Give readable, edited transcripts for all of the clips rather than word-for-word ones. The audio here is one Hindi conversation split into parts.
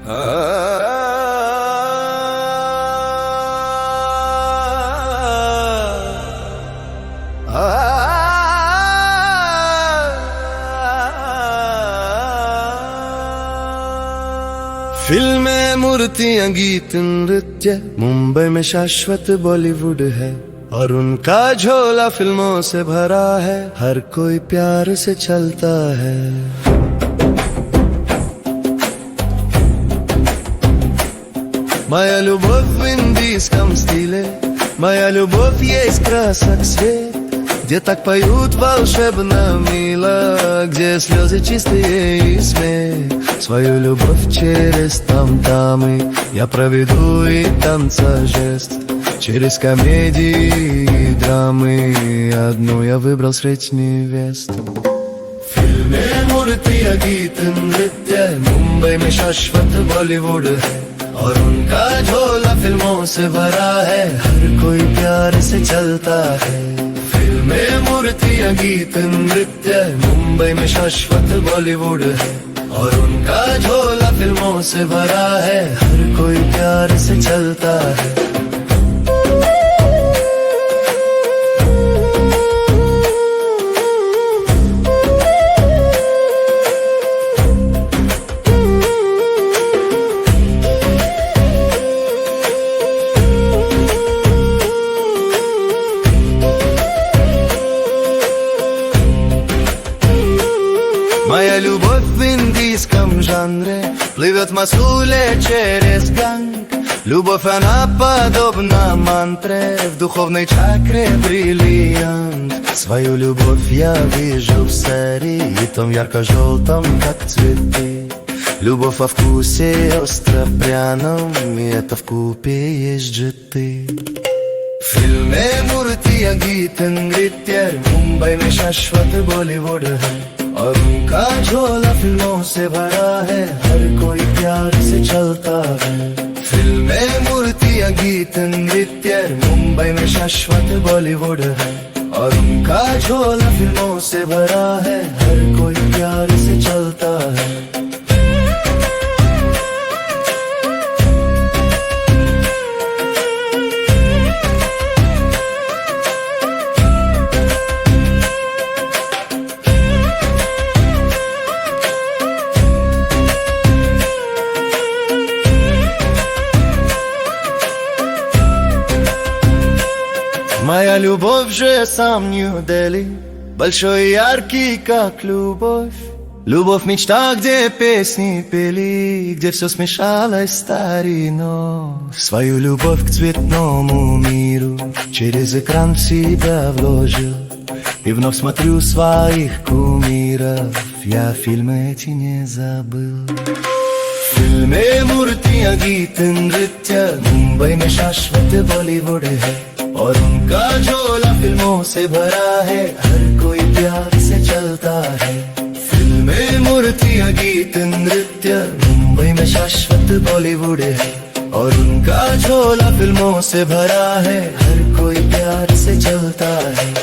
फिल्में, मूर्तियां, गीत, नृत्य मुंबई में शाश्वत बॉलीवुड है और उनका झोला फिल्मों से भरा है, हर कोई प्यार से चलता है। Moja любовь в индийском стиле, моя любовь есть красок, свет, где так поют волшебно, мило, где слёзы, чистые и смех. Свою любовь через тамтамы я проведу и танца жест. Через комедии и драмы одну я выбрал средь невест. फिल्में, मूर्तियां, गीत, नृत्य मुंबई में शाश्वत बॉलीवुड है और उनका झोला फिल्मों से भरा है, हर कोई प्यार से चलता है। फिल्में, मूर्तियां, गीत, नृत्य मुंबई में शाश्वत बॉलीवुड है और उनका झोला फिल्मों से भरा है, हर कोई प्यार से चलता है। Моя любовь в индийском жанре плывет в Масуле через ганг. Любовь, она подобна мантре, в духовной чакре бриллиант. Свою любовь я вижу в саре и том ярко-желтом, как цветы. Любовь во вкусе остро-пряном, и это вкупе есть же ты. फिल्में, मूर्तियां, गीत, नृत्य मुंबई में शाश्वत बॉलीवुड है और उनका झोला फिल्मों से भरा है, हर कोई प्यार से चलता है। फिल्में, मूर्तियां, गीत, नृत्य मुंबई में शाश्वत बॉलीवुड है और उनका झोला फिल्मों से भरा है, हर कोई प्यार से चलता है। Моя любовь же сам Нью-Дели, большой и яркий, как любовь. Любовь мечта, где песни пели, где все смешалось стариной. Свою любовь к цветному миру через экран в себя вложил. И вновь смотрю своих кумиров, я фильмы эти не забыл. फिल्में, मूर्तियां, गीत, नृत्य मुंबई में शाश्वत बॉलीवुड है और उनका झोला फिल्मों से भरा है, हर कोई प्यार से चलता है। फिल्में, मूर्तियां, गीत, नृत्य मुंबई में शाश्वत बॉलीवुड है और उनका झोला फिल्मों से भरा है, हर कोई प्यार से चलता है।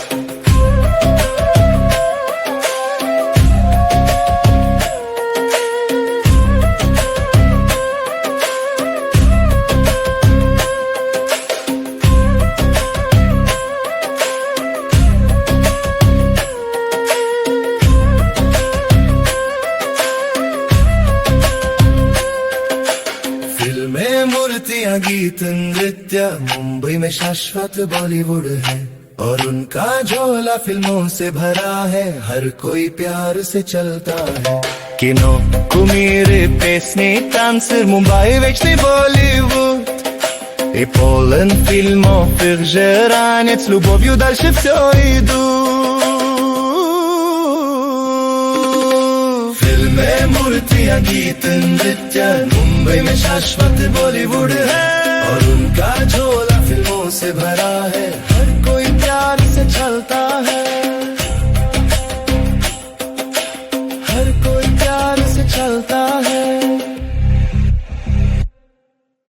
फिल्में, मूर्तियां, गीत, नृत्य मुंबई में शाश्वत बॉलीवुड है और उनका झोला फिल्मों से भरा है, हर कोई प्यार से चलता है. Kino, kumiri, pesni, tancer, Mumbai, вечный Болливуд. И полон фильмов, их же ранец, любовью дальше все идут. फिल्में, मूर्तियां, गीत, नृत्य मुंबई में शाश्वत बॉलीवुड है और उनका झोला फिल्मों से भरा